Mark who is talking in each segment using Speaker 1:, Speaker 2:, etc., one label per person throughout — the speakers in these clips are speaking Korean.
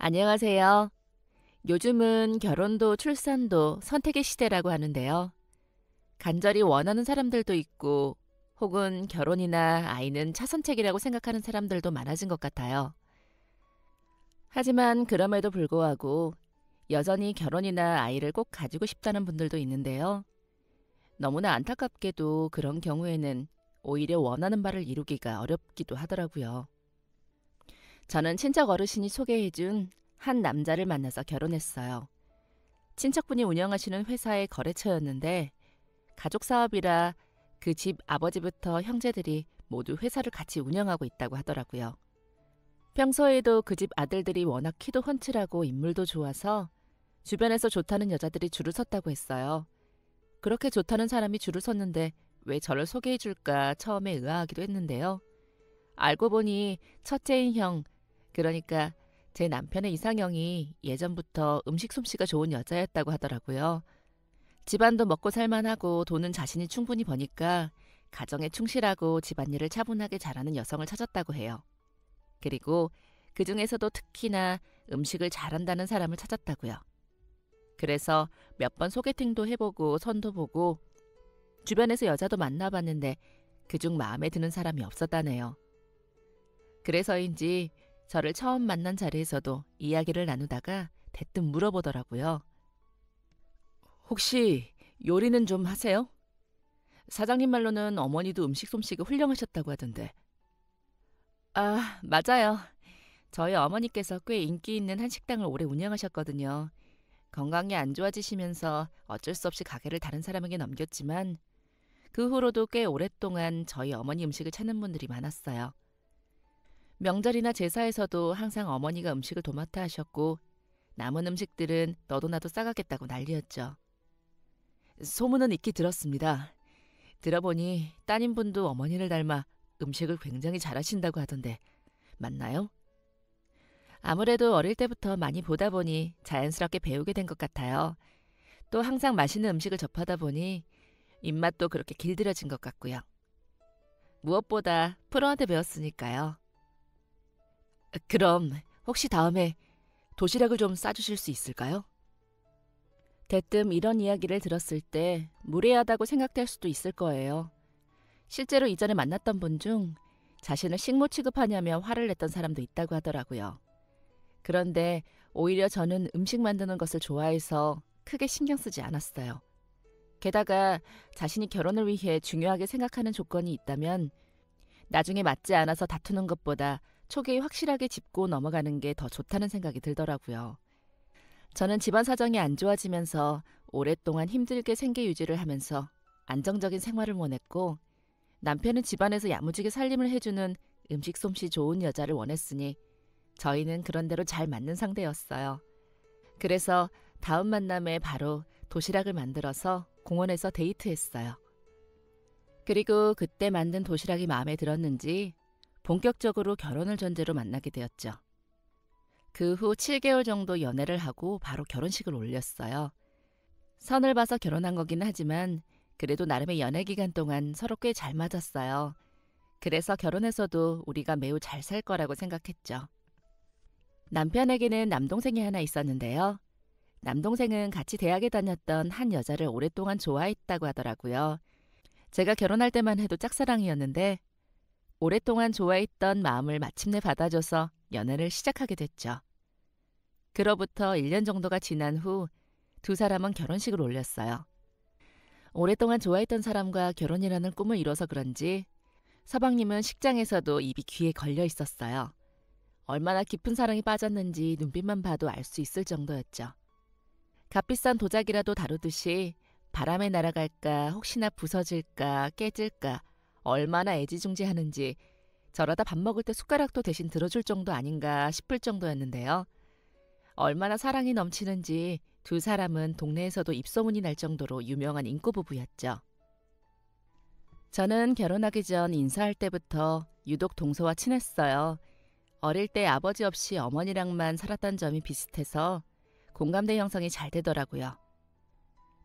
Speaker 1: 안녕하세요. 요즘은 결혼도 출산도 선택의 시대라고 하는데요. 간절히 원하는 사람들도 있고, 혹은 결혼이나 아이는 차선책이라고 생각하는 사람들도 많아진 것 같아요. 하지만 그럼에도 불구하고 여전히 결혼이나 아이를 꼭 가지고 싶다는 분들도 있는데요. 너무나 안타깝게도 그런 경우에는 오히려 원하는 바를 이루기가 어렵기도 하더라고요. 저는 친척 어르신이 소개해준 한 남자를 만나서 결혼했어요. 친척분이 운영하시는 회사의 거래처였는데 가족 사업이라 그 집 아버지부터 형제들이 모두 회사를 같이 운영하고 있다고 하더라고요. 평소에도 그 집 아들들이 워낙 키도 훤칠하고 인물도 좋아서 주변에서 좋다는 여자들이 줄을 섰다고 했어요. 그렇게 좋다는 사람이 줄을 섰는데 왜 저를 소개해 줄까 처음에 의아하기도 했는데요. 알고 보니 첫째인 형, 그러니까 제 남편의 이상형이 예전부터 음식 솜씨가 좋은 여자였다고 하더라고요. 집안도 먹고 살만하고 돈은 자신이 충분히 버니까 가정에 충실하고 집안일을 차분하게 잘하는 여성을 찾았다고 해요. 그리고 그 중에서도 특히나 음식을 잘한다는 사람을 찾았다고요. 그래서 몇 번 소개팅도 해보고 선도 보고 주변에서 여자도 만나봤는데 그중 마음에 드는 사람이 없었다네요. 그래서인지 저를 처음 만난 자리에서도 이야기를 나누다가 대뜸 물어보더라고요. 혹시 요리는 좀 하세요? 사장님 말로는 어머니도 음식 솜씨가 훌륭하셨다고 하던데. 아, 맞아요. 저희 어머니께서 꽤 인기 있는 한식당을 오래 운영하셨거든요. 건강이 안 좋아지시면서 어쩔 수 없이 가게를 다른 사람에게 넘겼지만 그 후로도 꽤 오랫동안 저희 어머니 음식을 찾는 분들이 많았어요. 명절이나 제사에서도 항상 어머니가 음식을 도맡아 하셨고 남은 음식들은 너도 나도 싸가겠다고 난리였죠. 소문은 익히 들었습니다. 들어보니 따님분도 어머니를 닮아 음식을 굉장히 잘하신다고 하던데 맞나요? 아무래도 어릴 때부터 많이 보다 보니 자연스럽게 배우게 된 것 같아요. 또 항상 맛있는 음식을 접하다 보니 입맛도 그렇게 길들여진 것 같고요. 무엇보다 프로한테 배웠으니까요. 그럼 혹시 다음에 도시락을 좀 싸주실 수 있을까요? 대뜸 이런 이야기를 들었을 때 무례하다고 생각될 수도 있을 거예요. 실제로 이전에 만났던 분 중 자신을 식모 취급하냐며 화를 냈던 사람도 있다고 하더라고요. 그런데 오히려 저는 음식 만드는 것을 좋아해서 크게 신경 쓰지 않았어요. 게다가 자신이 결혼을 위해 중요하게 생각하는 조건이 있다면 나중에 맞지 않아서 다투는 것보다 초기에 확실하게 짚고 넘어가는 게 더 좋다는 생각이 들더라고요. 저는 집안 사정이 안 좋아지면서 오랫동안 힘들게 생계 유지를 하면서 안정적인 생활을 원했고 남편은 집안에서 야무지게 살림을 해주는 음식 솜씨 좋은 여자를 원했으니 저희는 그런대로 잘 맞는 상대였어요. 그래서 다음 만남에 바로 도시락을 만들어서 공원에서 데이트했어요. 그리고 그때 만든 도시락이 마음에 들었는지 본격적으로 결혼을 전제로 만나게 되었죠. 그 후 7개월 정도 연애를 하고 바로 결혼식을 올렸어요. 선을 봐서 결혼한 거긴 하지만 그래도 나름의 연애 기간 동안 서로 꽤 잘 맞았어요. 그래서 결혼해서도 우리가 매우 잘 살 거라고 생각했죠. 남편에게는 남동생이 하나 있었는데요. 남동생은 같이 대학에 다녔던 한 여자를 오랫동안 좋아했다고 하더라고요. 제가 결혼할 때만 해도 짝사랑이었는데 오랫동안 좋아했던 마음을 마침내 받아줘서 연애를 시작하게 됐죠. 그로부터 1년 정도가 지난 후 두 사람은 결혼식을 올렸어요. 오랫동안 좋아했던 사람과 결혼이라는 꿈을 이뤄서 그런지 서방님은 식장에서도 입이 귀에 걸려 있었어요. 얼마나 깊은 사랑에 빠졌는지 눈빛만 봐도 알 수 있을 정도였죠. 값비싼 도자기라도 다루듯이 바람에 날아갈까 혹시나 부서질까 깨질까 얼마나 애지중지하는지 저러다 밥 먹을 때 숟가락도 대신 들어줄 정도 아닌가 싶을 정도였는데요. 얼마나 사랑이 넘치는지 두 사람은 동네에서도 입소문이 날 정도로 유명한 인고 부부였죠. 저는 결혼하기 전 인사할 때부터 유독 동서와 친했어요. 어릴 때 아버지 없이 어머니랑만 살았던 점이 비슷해서 공감대 형성이 잘 되더라고요.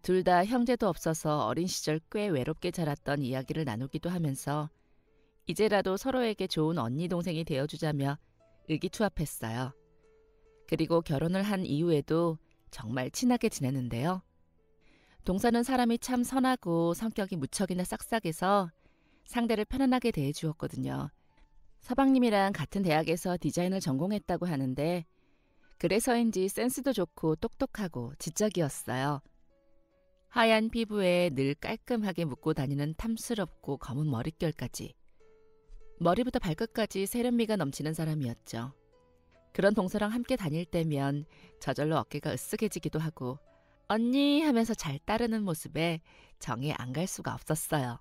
Speaker 1: 둘 다 형제도 없어서 어린 시절 꽤 외롭게 자랐던 이야기를 나누기도 하면서 이제라도 서로에게 좋은 언니 동생이 되어주자며 의기투합했어요. 그리고 결혼을 한 이후에도 정말 친하게 지내는데요. 동서는 사람이 참 선하고 성격이 무척이나 싹싹해서 상대를 편안하게 대해주었거든요. 서방님이랑 같은 대학에서 디자인을 전공했다고 하는데 그래서인지 센스도 좋고 똑똑하고 지적이었어요. 하얀 피부에 늘 깔끔하게 묶고 다니는 탐스럽고 검은 머릿결까지. 머리부터 발끝까지 세련미가 넘치는 사람이었죠. 그런 동서랑 함께 다닐 때면 저절로 어깨가 으쓱해지기도 하고 언니 하면서 잘 따르는 모습에 정이 안 갈 수가 없었어요.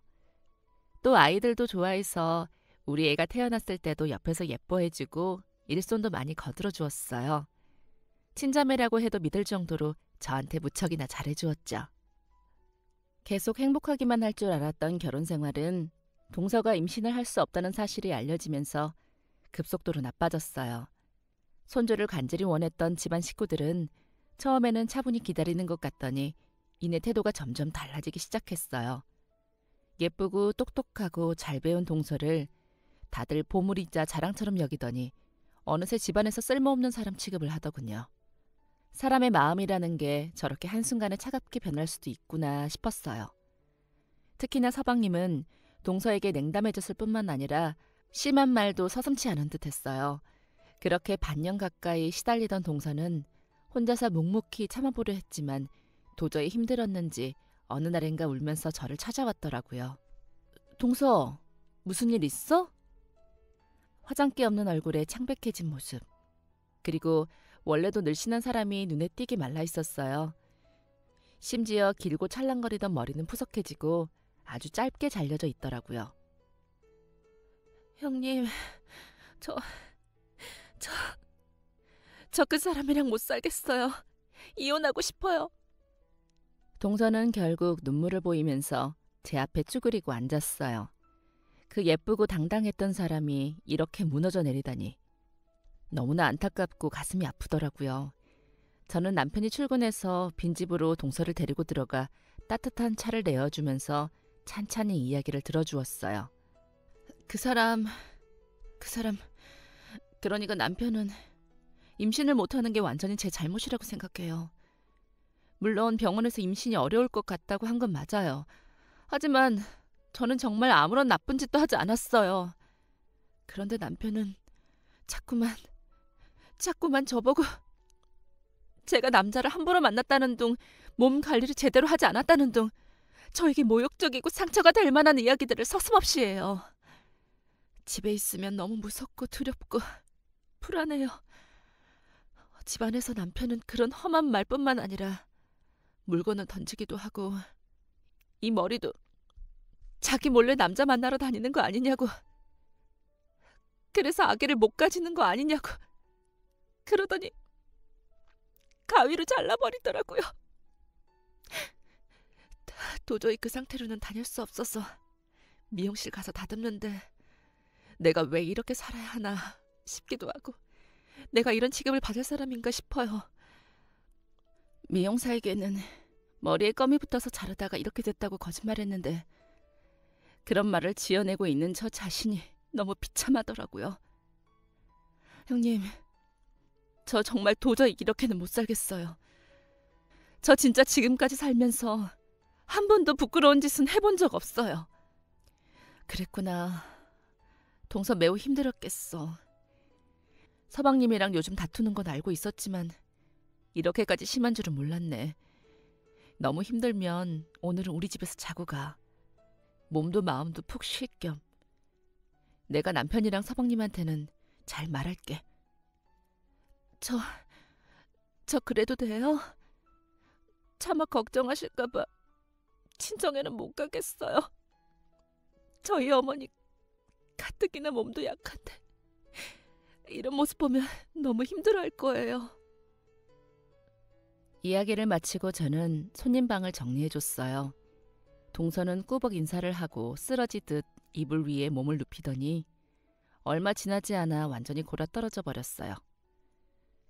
Speaker 1: 또 아이들도 좋아해서 우리 애가 태어났을 때도 옆에서 예뻐해주고 일손도 많이 거들어 주었어요. 친자매라고 해도 믿을 정도로 저한테 무척이나 잘해주었죠. 계속 행복하기만 할 줄 알았던 결혼 생활은 동서가 임신을 할 수 없다는 사실이 알려지면서 급속도로 나빠졌어요. 손주를 간절히 원했던 집안 식구들은 처음에는 차분히 기다리는 것 같더니 이내 태도가 점점 달라지기 시작했어요. 예쁘고 똑똑하고 잘 배운 동서를 다들 보물이자 자랑처럼 여기더니 어느새 집안에서 쓸모없는 사람 취급을 하더군요. 사람의 마음이라는 게 저렇게 한순간에 차갑게 변할 수도 있구나 싶었어요. 특히나 서방님은 동서에게 냉담해졌을 뿐만 아니라 심한 말도 서슴지 않은 듯했어요. 그렇게 반년 가까이 시달리던 동서는 혼자서 묵묵히 참아보려 했지만 도저히 힘들었는지 어느 날인가 울면서 저를 찾아왔더라고요. 동서, 무슨 일 있어? 화장기 없는 얼굴에 창백해진 모습. 그리고 원래도 늘씬한 사람이 눈에 띄게 말라 있었어요. 심지어 길고 찰랑거리던 머리는 푸석해지고 아주 짧게 잘려져 있더라고요. 형님, 저 그 사람이랑 못 살겠어요. 이혼하고 싶어요. 동서는 결국 눈물을 보이면서 제 앞에 쭈그리고 앉았어요. 그 예쁘고 당당했던 사람이 이렇게 무너져 내리다니 너무나 안타깝고 가슴이 아프더라고요. 저는 남편이 출근해서 빈집으로 동서를 데리고 들어가 따뜻한 차를 내어주면서 찬찬히 이야기를 들어주었어요. 그 사람, 그러니까 남편은 임신을 못하는 게 완전히 제 잘못이라고 생각해요. 물론 병원에서 임신이 어려울 것 같다고 한 건 맞아요. 하지만 저는 정말 아무런 나쁜 짓도 하지 않았어요. 그런데 남편은 자꾸만 저보고 제가 남자를 함부로 만났다는 둥, 몸 관리를 제대로 하지 않았다는 둥, 저에게 모욕적이고 상처가 될 만한 이야기들을 서슴없이 해요. 집에 있으면 너무 무섭고 두렵고 불안해요. 집안에서 남편은 그런 험한 말뿐만 아니라 물건을 던지기도 하고 이 머리도 자기 몰래 남자 만나러 다니는 거 아니냐고, 그래서 아기를 못 가지는 거 아니냐고 그러더니 가위로 잘라버리더라고요. 도저히 그 상태로는 다닐 수 없어서 미용실 가서 다듬는데 내가 왜 이렇게 살아야 하나 싶기도 하고 내가 이런 취급을 받을 사람인가 싶어요. 미용사에게는 머리에 껌이 붙어서 자르다가 이렇게 됐다고 거짓말했는데 그런 말을 지어내고 있는 저 자신이 너무 비참하더라고요. 형님, 저 정말 도저히 이렇게는 못 살겠어요. 저 진짜 지금까지 살면서 한 번도 부끄러운 짓은 해본 적 없어요. 그랬구나. 동서 매우 힘들었겠어. 서방님이랑 요즘 다투는 건 알고 있었지만 이렇게까지 심한 줄은 몰랐네. 너무 힘들면 오늘은 우리 집에서 자고 가. 몸도 마음도 푹 쉴 겸. 내가 남편이랑 서방님한테는 잘 말할게. 저 그래도 돼요? 차마 걱정하실까 봐 친정에는 못 가겠어요. 저희 어머니 가뜩이나 몸도 약한데 이런 모습 보면 너무 힘들어할 거예요. 이야기를 마치고 저는 손님 방을 정리해줬어요. 동서는 꾸벅 인사를 하고 쓰러지듯 이불 위에 몸을 눕히더니 얼마 지나지 않아 완전히 골아떨어져 버렸어요.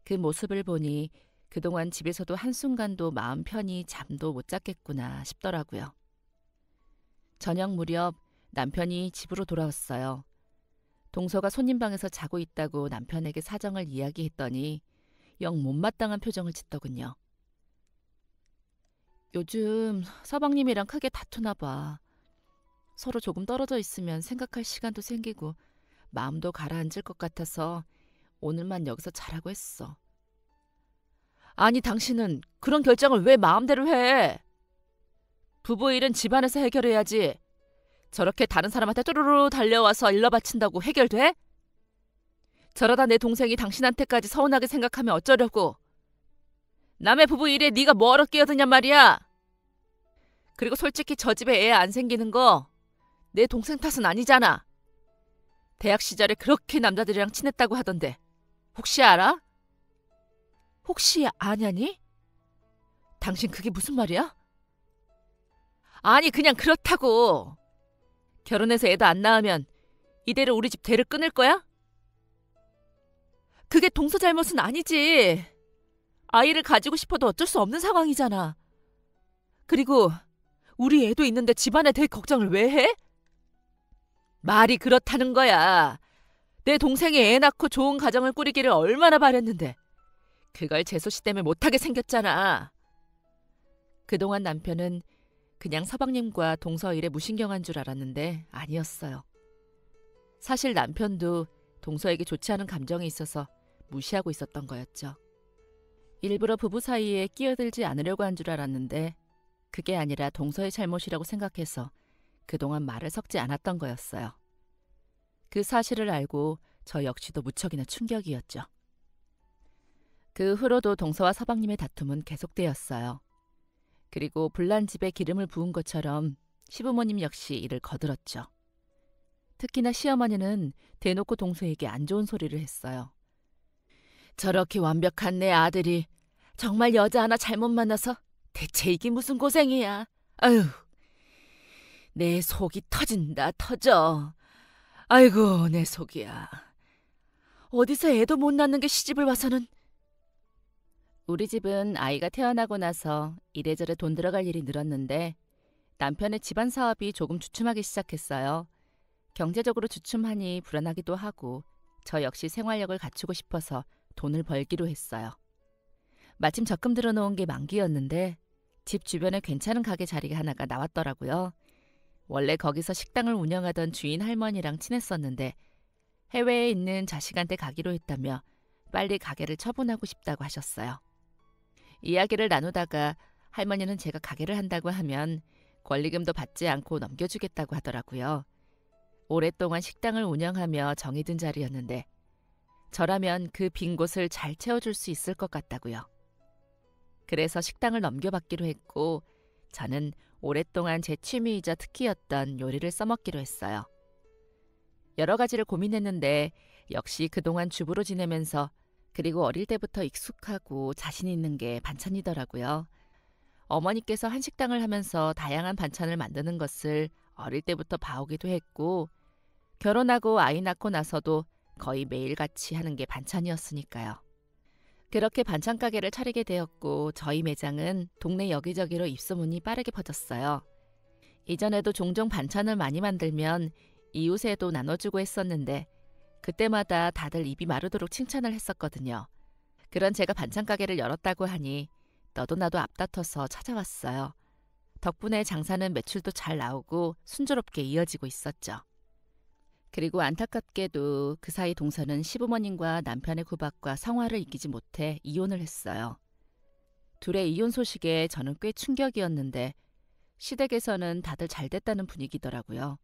Speaker 1: 그 모습을 보니 그동안 집에서도 한순간도 마음 편히 잠도 못 잤겠구나 싶더라고요. 저녁 무렵 남편이 집으로 돌아왔어요. 동서가 손님 방에서 자고 있다고 남편에게 사정을 이야기했더니 영 못마땅한 표정을 짓더군요. 요즘 서방님이랑 크게 다투나 봐. 서로 조금 떨어져 있으면 생각할 시간도 생기고 마음도 가라앉을 것 같아서 오늘만 여기서 자라고 했어. 아니, 당신은 그런 결정을 왜 마음대로 해? 부부 일은 집안에서 해결해야지. 저렇게 다른 사람한테 뚜루루 달려와서 일러 바친다고 해결돼? 저러다 내 동생이 당신한테까지 서운하게 생각하면 어쩌려고. 남의 부부 일에 네가 뭐하러 끼어드냔 말이야. 그리고 솔직히 저 집에 애 안 생기는 거 내 동생 탓은 아니잖아. 대학 시절에 그렇게 남자들이랑 친했다고 하던데 혹시 알아? 혹시 아냐니? 당신 그게 무슨 말이야? 아니, 그냥 그렇다고. 결혼해서 애도 안 낳으면 이대로 우리 집 대를 끊을 거야? 그게 동서 잘못은 아니지. 아이를 가지고 싶어도 어쩔 수 없는 상황이잖아. 그리고 우리 애도 있는데 집안에 대 걱정을 왜 해? 말이 그렇다는 거야. 내 동생이 애 낳고 좋은 가정을 꾸리기를 얼마나 바랬는데 그걸 재소씨 때문에 못하게 생겼잖아. 그동안 남편은 그냥 서방님과 동서 일에 무신경한 줄 알았는데 아니었어요. 사실 남편도 동서에게 좋지 않은 감정이 있어서 무시하고 있었던 거였죠. 일부러 부부 사이에 끼어들지 않으려고 한 줄 알았는데 그게 아니라 동서의 잘못이라고 생각해서 그동안 말을 섞지 않았던 거였어요. 그 사실을 알고 저 역시도 무척이나 충격이었죠. 그 후로도 동서와 서방님의 다툼은 계속되었어요. 그리고 불난 집에 기름을 부은 것처럼 시부모님 역시 이를 거들었죠. 특히나 시어머니는 대놓고 동서에게 안 좋은 소리를 했어요. 저렇게 완벽한 내 아들이 정말 여자 하나 잘못 만나서 대체 이게 무슨 고생이야. 아유, 내 속이 터진다 터져. 아이고, 내 속이야. 어디서 애도 못 낳는 게 시집을 와서는. 우리 집은 아이가 태어나고 나서 이래저래 돈 들어갈 일이 늘었는데 남편의 집안 사업이 조금 주춤하기 시작했어요. 경제적으로 주춤하니 불안하기도 하고 저 역시 생활력을 갖추고 싶어서 돈을 벌기로 했어요. 마침 적금 들어놓은 게 만기였는데 집 주변에 괜찮은 가게 자리가 하나가 나왔더라고요. 원래 거기서 식당을 운영하던 주인 할머니랑 친했었는데 해외에 있는 자식한테 가기로 했다며 빨리 가게를 처분하고 싶다고 하셨어요. 이야기를 나누다가 할머니는 제가 가게를 한다고 하면 권리금도 받지 않고 넘겨주겠다고 하더라고요. 오랫동안 식당을 운영하며 정이 든 자리였는데 저라면 그 빈 곳을 잘 채워줄 수 있을 것 같다고요. 그래서 식당을 넘겨받기로 했고 저는 오랫동안 제 취미이자 특기였던 요리를 써먹기로 했어요. 여러 가지를 고민했는데 역시 그동안 주부로 지내면서 그리고 어릴 때부터 익숙하고 자신 있는 게 반찬이더라고요. 어머니께서 한식당을 하면서 다양한 반찬을 만드는 것을 어릴 때부터 봐오기도 했고 결혼하고 아이 낳고 나서도 거의 매일같이 하는 게 반찬이었으니까요. 그렇게 반찬 가게를 차리게 되었고 저희 매장은 동네 여기저기로 입소문이 빠르게 퍼졌어요. 이전에도 종종 반찬을 많이 만들면 이웃에도 나눠주고 했었는데 그때마다 다들 입이 마르도록 칭찬을 했었거든요. 그런 제가 반찬 가게를 열었다고 하니 너도 나도 앞다퉈서 찾아왔어요. 덕분에 장사는 매출도 잘 나오고 순조롭게 이어지고 있었죠. 그리고 안타깝게도 그 사이 동서는 시부모님과 남편의 구박과 성화를 이기지 못해 이혼을 했어요. 둘의 이혼 소식에 저는 꽤 충격이었는데 시댁에서는 다들 잘 됐다는 분위기더라고요.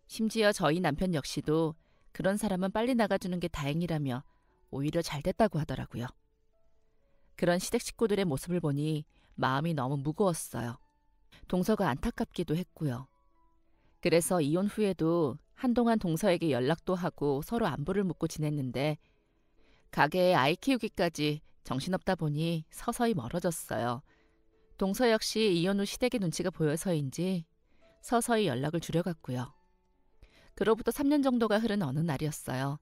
Speaker 1: 심지어 저희 남편 역시도 그런 사람은 빨리 나가주는 게 다행이라며 오히려 잘 됐다고 하더라고요. 그런 시댁 식구들의 모습을 보니 마음이 너무 무거웠어요. 동서가 안타깝기도 했고요. 그래서 이혼 후에도 한동안 동서에게 연락도 하고 서로 안부를 묻고 지냈는데 가게에 아이 키우기까지 정신없다 보니 서서히 멀어졌어요. 동서 역시 이혼 후 시댁의 눈치가 보여서인지 서서히 연락을 줄여갔고요. 그로부터 3년 정도가 흐른 어느 날이었어요.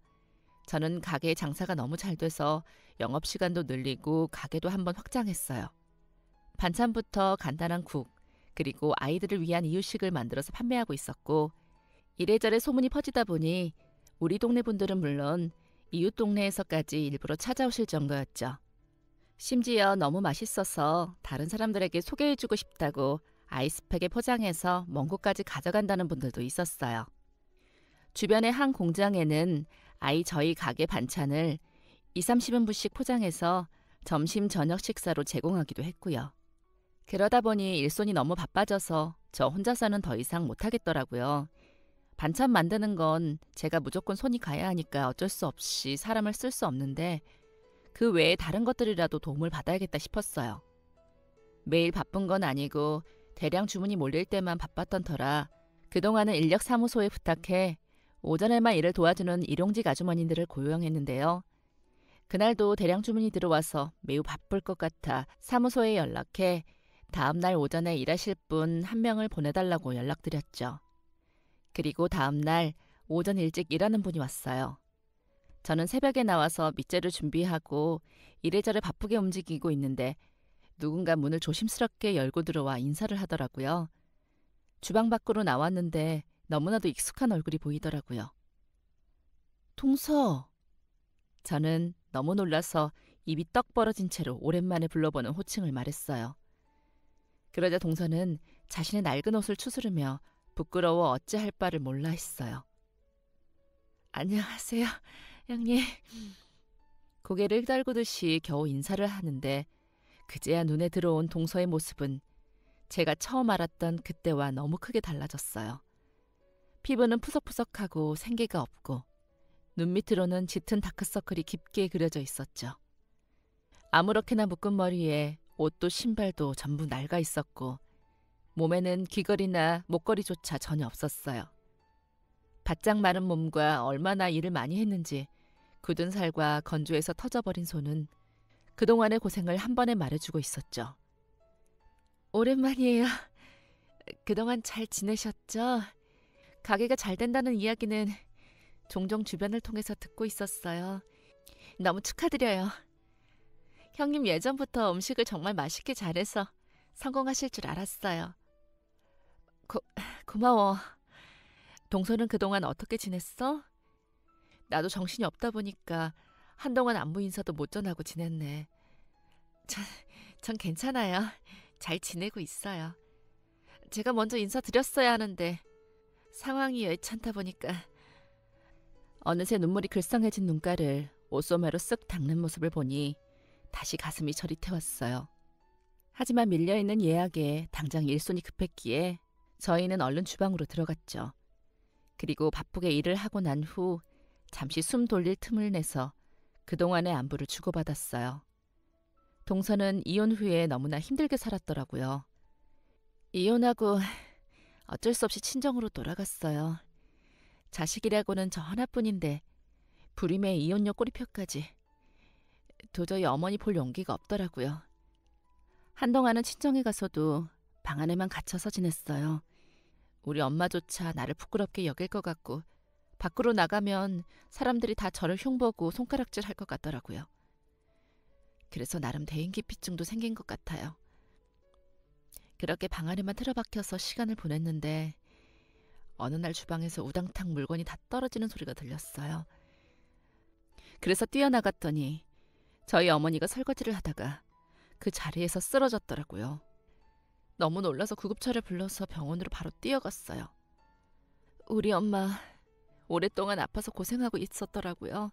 Speaker 1: 저는 가게 장사가 너무 잘 돼서 영업시간도 늘리고 가게도 한번 확장했어요. 반찬부터 간단한 국, 그리고 아이들을 위한 이유식을 만들어서 판매하고 있었고 이래저래 소문이 퍼지다 보니 우리 동네 분들은 물론 이웃 동네에서까지 일부러 찾아오실 정도였죠. 심지어 너무 맛있어서 다른 사람들에게 소개해주고 싶다고 아이스팩에 포장해서 먼 곳까지 가져간다는 분들도 있었어요. 주변의 한 공장에는 아이 저희 가게 반찬을 2, 30인분씩 포장해서 점심 저녁 식사로 제공하기도 했고요. 그러다 보니 일손이 너무 바빠져서 저 혼자서는 더 이상 못하겠더라고요. 반찬 만드는 건 제가 무조건 손이 가야 하니까 어쩔 수 없이 사람을 쓸 수 없는데 그 외에 다른 것들이라도 도움을 받아야겠다 싶었어요. 매일 바쁜 건 아니고 대량 주문이 몰릴 때만 바빴던 터라 그동안은 인력사무소에 부탁해 오전에만 일을 도와주는 일용직 아주머니들을 고용했는데요. 그날도 대량 주문이 들어와서 매우 바쁠 것 같아 사무소에 연락해 다음날 오전에 일하실 분 한 명을 보내달라고 연락드렸죠. 그리고 다음날 오전 일찍 일하는 분이 왔어요. 저는 새벽에 나와서 밑재를 준비하고 이래저래 바쁘게 움직이고 있는데 누군가 문을 조심스럽게 열고 들어와 인사를 하더라고요. 주방 밖으로 나왔는데 너무나도 익숙한 얼굴이 보이더라고요. 동서! 저는 너무 놀라서 입이 떡 벌어진 채로 오랜만에 불러보는 호칭을 말했어요. 그러자 동서는 자신의 낡은 옷을 추스르며 부끄러워 어찌할 바를 몰라 했어요. 안녕하세요, 형님. 고개를 떨구듯이 겨우 인사를 하는데 그제야 눈에 들어온 동서의 모습은 제가 처음 알았던 그때와 너무 크게 달라졌어요. 피부는 푸석푸석하고 생기가 없고 눈 밑으로는 짙은 다크서클이 깊게 그려져 있었죠. 아무렇게나 묶은 머리에 옷도 신발도 전부 낡아 있었고 몸에는 귀걸이나 목걸이조차 전혀 없었어요. 바짝 마른 몸과 얼마나 일을 많이 했는지 굳은 살과 건조해서 터져버린 손은 그동안의 고생을 한 번에 말해주고 있었죠. 오랜만이에요. 그동안 잘 지내셨죠? 가게가 잘 된다는 이야기는 종종 주변을 통해서 듣고 있었어요. 너무 축하드려요. 형님 예전부터 음식을 정말 맛있게 잘해서 성공하실 줄 알았어요. 고마워. 동서는 그동안 어떻게 지냈어? 나도 정신이 없다 보니까 한동안 안부 인사도 못 전하고 지냈네. 전 괜찮아요. 잘 지내고 있어요. 제가 먼저 인사드렸어야 하는데 상황이 여의찮다 보니까. 어느새 눈물이 글썽해진 눈가를 옷소매로 쓱 닦는 모습을 보니 다시 가슴이 저릿해왔어요. 하지만 밀려있는 예약에 당장 일손이 급했기에 저희는 얼른 주방으로 들어갔죠. 그리고 바쁘게 일을 하고 난 후 잠시 숨 돌릴 틈을 내서 그동안의 안부를 주고받았어요. 동서는 이혼 후에 너무나 힘들게 살았더라고요. 이혼하고 어쩔 수 없이 친정으로 돌아갔어요. 자식이라고는 저 하나뿐인데 불임의 이혼녀 꼬리표까지. 도저히 어머니 볼 용기가 없더라고요. 한동안은 친정에 가서도 방 안에만 갇혀서 지냈어요. 우리 엄마조차 나를 부끄럽게 여길 것 같고 밖으로 나가면 사람들이 다 저를 흉보고 손가락질 할 것 같더라고요. 그래서 나름 대인기피증도 생긴 것 같아요. 그렇게 방 안에만 틀어박혀서 시간을 보냈는데 어느 날 주방에서 우당탕 물건이 다 떨어지는 소리가 들렸어요. 그래서 뛰어나갔더니 저희 어머니가 설거지를 하다가 그 자리에서 쓰러졌더라고요. 너무 놀라서 구급차를 불러서 병원으로 바로 뛰어갔어요. 우리 엄마 오랫동안 아파서 고생하고 있었더라고요.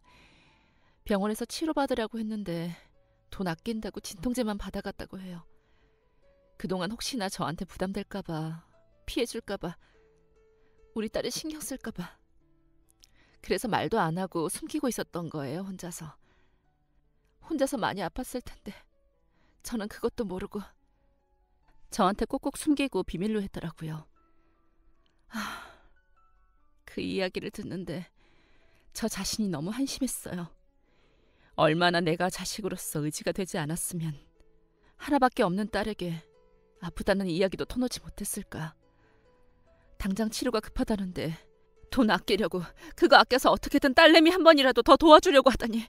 Speaker 1: 병원에서 치료받으라고 했는데 돈 아낀다고 진통제만 받아갔다고 해요. 그동안 혹시나 저한테 부담될까 봐, 피해줄까 봐, 우리 딸이 신경 쓸까 봐. 그래서 말도 안 하고 숨기고 있었던 거예요, 혼자서. 혼자서 많이 아팠을 텐데 저는 그것도 모르고 저한테 꼭꼭 숨기고 비밀로 했더라고요. 그 이야기를 듣는데 저 자신이 너무 한심했어요. 얼마나 내가 자식으로서 의지가 되지 않았으면 하나밖에 없는 딸에게 아프다는 이야기도 터놓지 못했을까. 당장 치료가 급하다는데 돈 아끼려고 그거 아껴서 어떻게든 딸내미 한 번이라도 더 도와주려고 하다니.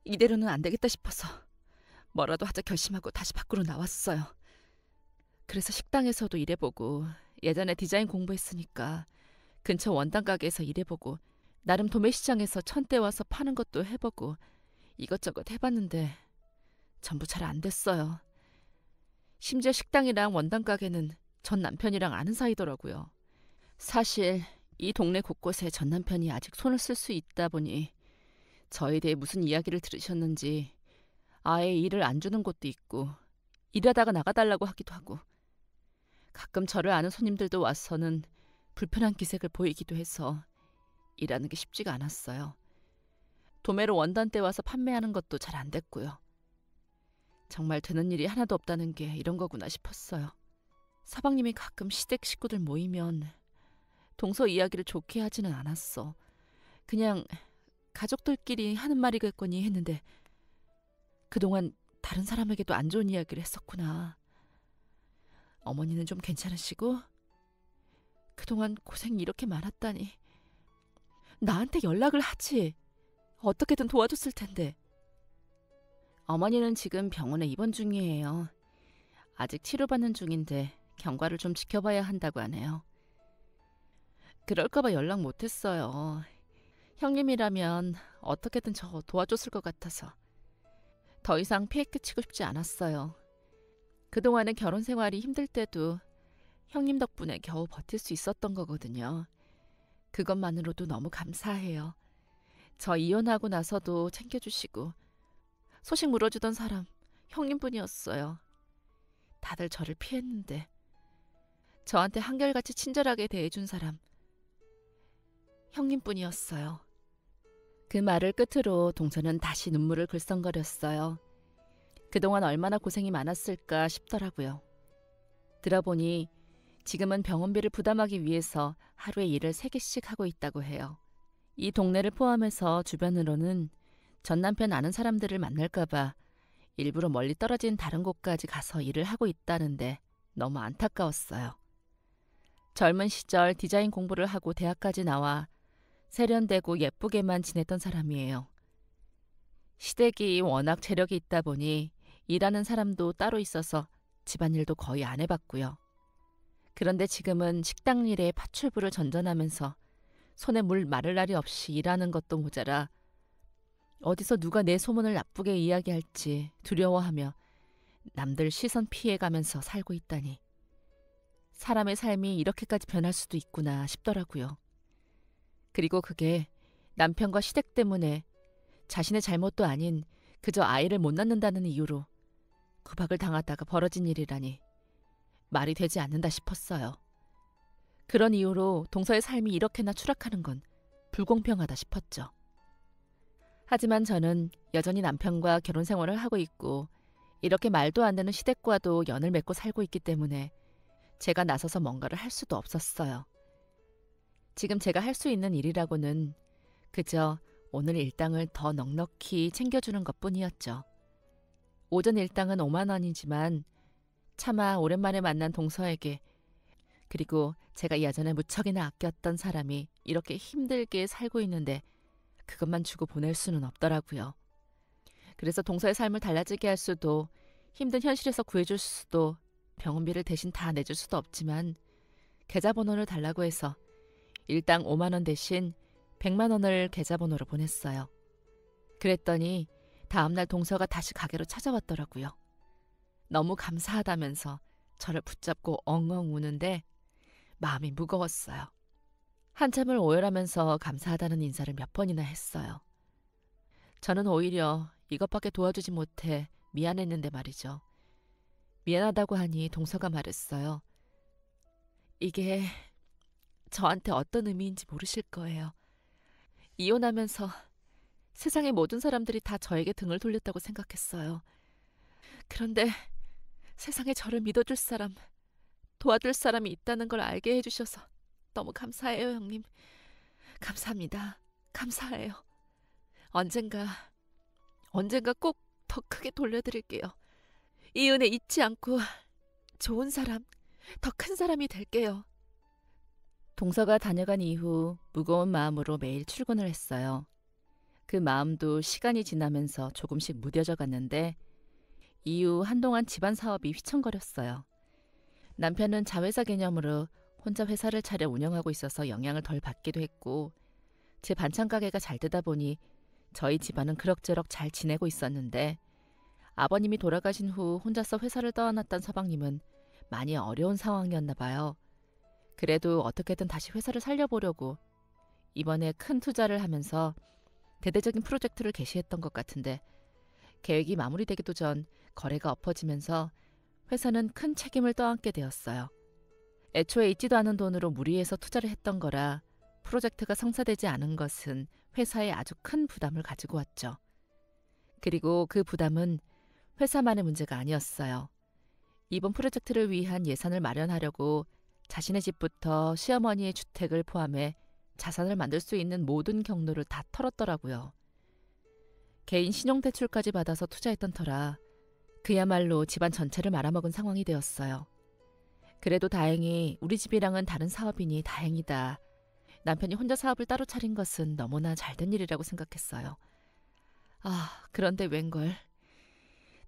Speaker 1: 이대로는 안 되겠다 싶어서 뭐라도 하자 결심하고 다시 밖으로 나왔어요. 그래서 식당에서도 일해보고 예전에 디자인 공부했으니까 근처 원단 가게에서 일해보고 나름 도매시장에서 천대 와서 파는 것도 해보고 이것저것 해봤는데 전부 잘 안 됐어요. 심지어 식당이랑 원단 가게는 전 남편이랑 아는 사이더라고요. 사실 이 동네 곳곳에 전 남편이 아직 손을 쓸 수 있다 보니 저에 대해 무슨 이야기를 들으셨는지 아예 일을 안 주는 곳도 있고 일하다가 나가달라고 하기도 하고 가끔 저를 아는 손님들도 와서는 불편한 기색을 보이기도 해서 일하는 게 쉽지가 않았어요. 도매로 원단 떼와서 판매하는 것도 잘 안 됐고요. 정말 되는 일이 하나도 없다는 게 이런 거구나 싶었어요. 서방님이 가끔 시댁 식구들 모이면 동서 이야기를 좋게 하지는 않았어. 그냥 가족들끼리 하는 말이겠거니 했는데 그동안 다른 사람에게도 안 좋은 이야기를 했었구나. 어머니는 좀 괜찮으시고? 그동안 고생이 이렇게 많았다니. 나한테 연락을 하지. 어떻게든 도와줬을 텐데. 어머니는 지금 병원에 입원 중이에요. 아직 치료받는 중인데 경과를 좀 지켜봐야 한다고 하네요. 그럴까봐 연락 못했어요. 형님이라면 어떻게든 저 도와줬을 것 같아서. 더 이상 피해 끼치고 싶지 않았어요. 그동안은 결혼 생활이 힘들 때도 형님 덕분에 겨우 버틸 수 있었던 거거든요. 그것만으로도 너무 감사해요. 저 이혼하고 나서도 챙겨주시고 소식 물어주던 사람 형님뿐이었어요. 다들 저를 피했는데 저한테 한결같이 친절하게 대해준 사람 형님뿐이었어요. 그 말을 끝으로 동서는 다시 눈물을 글썽거렸어요. 그동안 얼마나 고생이 많았을까 싶더라고요. 들어보니 지금은 병원비를 부담하기 위해서 하루에 일을 3개씩 하고 있다고 해요. 이 동네를 포함해서 주변으로는 전 남편 아는 사람들을 만날까봐 일부러 멀리 떨어진 다른 곳까지 가서 일을 하고 있다는데 너무 안타까웠어요. 젊은 시절 디자인 공부를 하고 대학까지 나와 세련되고 예쁘게만 지냈던 사람이에요. 시댁이 워낙 재력이 있다 보니 일하는 사람도 따로 있어서 집안일도 거의 안 해봤고요. 그런데 지금은 식당 일에 파출부를 전전하면서 손에 물 마를 날이 없이 일하는 것도 모자라 어디서 누가 내 소문을 나쁘게 이야기할지 두려워하며 남들 시선 피해가면서 살고 있다니. 사람의 삶이 이렇게까지 변할 수도 있구나 싶더라고요. 그리고 그게 남편과 시댁 때문에 자신의 잘못도 아닌 그저 아이를 못 낳는다는 이유로 구박을 당하다가 벌어진 일이라니 말이 되지 않는다 싶었어요. 그런 이유로 동서의 삶이 이렇게나 추락하는 건 불공평하다 싶었죠. 하지만 저는 여전히 남편과 결혼 생활을 하고 있고 이렇게 말도 안 되는 시댁과도 연을 맺고 살고 있기 때문에 제가 나서서 뭔가를 할 수도 없었어요. 지금 제가 할 수 있는 일이라고는 그저 오늘 일당을 더 넉넉히 챙겨주는 것뿐이었죠. 오전 일당은 5만 원이지만 차마 오랜만에 만난 동서에게 그리고 제가 예전에 무척이나 아꼈던 사람이 이렇게 힘들게 살고 있는데 그것만 주고 보낼 수는 없더라고요. 그래서 동서의 삶을 달라지게 할 수도 힘든 현실에서 구해줄 수도 병원비를 대신 다 내줄 수도 없지만 계좌번호를 달라고 해서 일당 5만 원 대신 100만 원을 계좌번호로 보냈어요. 그랬더니 다음날 동서가 다시 가게로 찾아왔더라고요. 너무 감사하다면서 저를 붙잡고 엉엉 우는데 마음이 무거웠어요. 한참을 오열하면서 감사하다는 인사를 몇 번이나 했어요. 저는 오히려 이것밖에 도와주지 못해 미안했는데 말이죠. 미안하다고 하니 동서가 말했어요. 이게 저한테 어떤 의미인지 모르실 거예요. 이혼하면서 세상의 모든 사람들이 다 저에게 등을 돌렸다고 생각했어요. 그런데 세상에 저를 믿어줄 사람, 도와줄 사람이 있다는 걸 알게 해주셔서 너무 감사해요, 형님. 감사합니다. 감사해요. 언젠가 꼭 더 크게 돌려드릴게요. 이 은혜 잊지 않고 좋은 사람, 더 큰 사람이 될게요. 동서가 다녀간 이후 무거운 마음으로 매일 출근을 했어요. 그 마음도 시간이 지나면서 조금씩 무뎌져 갔는데 이후 한동안 집안 사업이 휘청거렸어요. 남편은 자회사 개념으로 혼자 회사를 차려 운영하고 있어서 영향을 덜 받기도 했고 제 반찬 가게가 잘 되다 보니 저희 집안은 그럭저럭 잘 지내고 있었는데 아버님이 돌아가신 후 혼자서 회사를 떠안았던 서방님은 많이 어려운 상황이었나 봐요. 그래도 어떻게든 다시 회사를 살려보려고 이번에 큰 투자를 하면서 대대적인 프로젝트를 개시했던 것 같은데 계획이 마무리되기도 전 거래가 엎어지면서 회사는 큰 책임을 떠안게 되었어요. 애초에 있지도 않은 돈으로 무리해서 투자를 했던 거라 프로젝트가 성사되지 않은 것은 회사에 아주 큰 부담을 가지고 왔죠. 그리고 그 부담은 회사만의 문제가 아니었어요. 이번 프로젝트를 위한 예산을 마련하려고 자신의 집부터 시어머니의 주택을 포함해 자산을 만들 수 있는 모든 경로를 다 털었더라고요. 개인 신용대출까지 받아서 투자했던 터라 그야말로 집안 전체를 말아먹은 상황이 되었어요. 그래도 다행히 우리 집이랑은 다른 사업이니 다행이다. 남편이 혼자 사업을 따로 차린 것은 너무나 잘된 일이라고 생각했어요. 그런데 웬걸.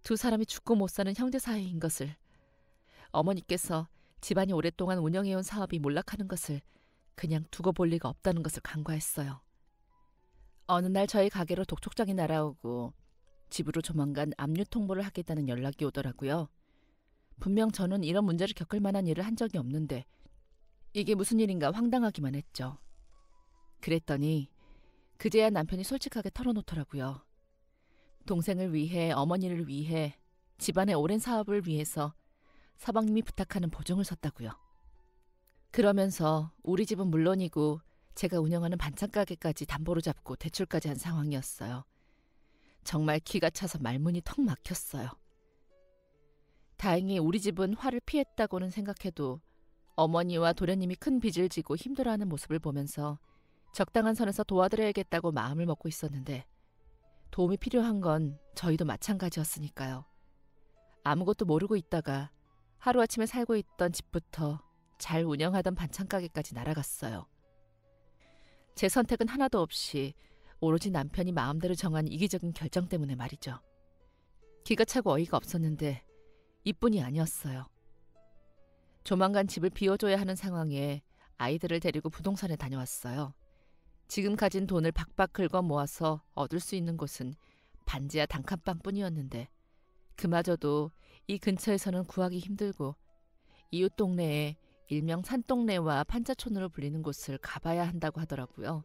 Speaker 1: 두 사람이 죽고 못 사는 형제 사이인 것을, 어머니께서 집안이 오랫동안 운영해온 사업이 몰락하는 것을 그냥 두고 볼 리가 없다는 것을 간과했어요. 어느 날 저희 가게로 독촉장이 날아오고 집으로 조만간 압류 통보를 하겠다는 연락이 오더라고요. 분명 저는 이런 문제를 겪을 만한 일을 한 적이 없는데 이게 무슨 일인가 황당하기만 했죠. 그랬더니 그제야 남편이 솔직하게 털어놓더라고요. 동생을 위해, 어머니를 위해, 집안의 오랜 사업을 위해서 서방님이 부탁하는 보증을 섰다고요. 그러면서 우리 집은 물론이고 제가 운영하는 반찬 가게까지 담보로 잡고 대출까지 한 상황이었어요. 정말 기가 차서 말문이 턱 막혔어요. 다행히 우리 집은 화를 피했다고는 생각해도 어머니와 도련님이 큰 빚을 지고 힘들어하는 모습을 보면서 적당한 선에서 도와드려야겠다고 마음을 먹고 있었는데 도움이 필요한 건 저희도 마찬가지였으니까요. 아무것도 모르고 있다가 하루아침에 살고 있던 집부터 잘 운영하던 반찬 가게까지 날아갔어요. 제 선택은 하나도 없이 오로지 남편이 마음대로 정한 이기적인 결정 때문에 말이죠. 기가 차고 어이가 없었는데 이뿐이 아니었어요. 조만간 집을 비워줘야 하는 상황에 아이들을 데리고 부동산에 다녀왔어요. 지금 가진 돈을 박박 긁어 모아서 얻을 수 있는 곳은 반지하 단칸방뿐이었는데 그마저도 이 근처에서는 구하기 힘들고 이웃 동네에 일명 산동네와 판자촌으로 불리는 곳을 가봐야 한다고 하더라고요.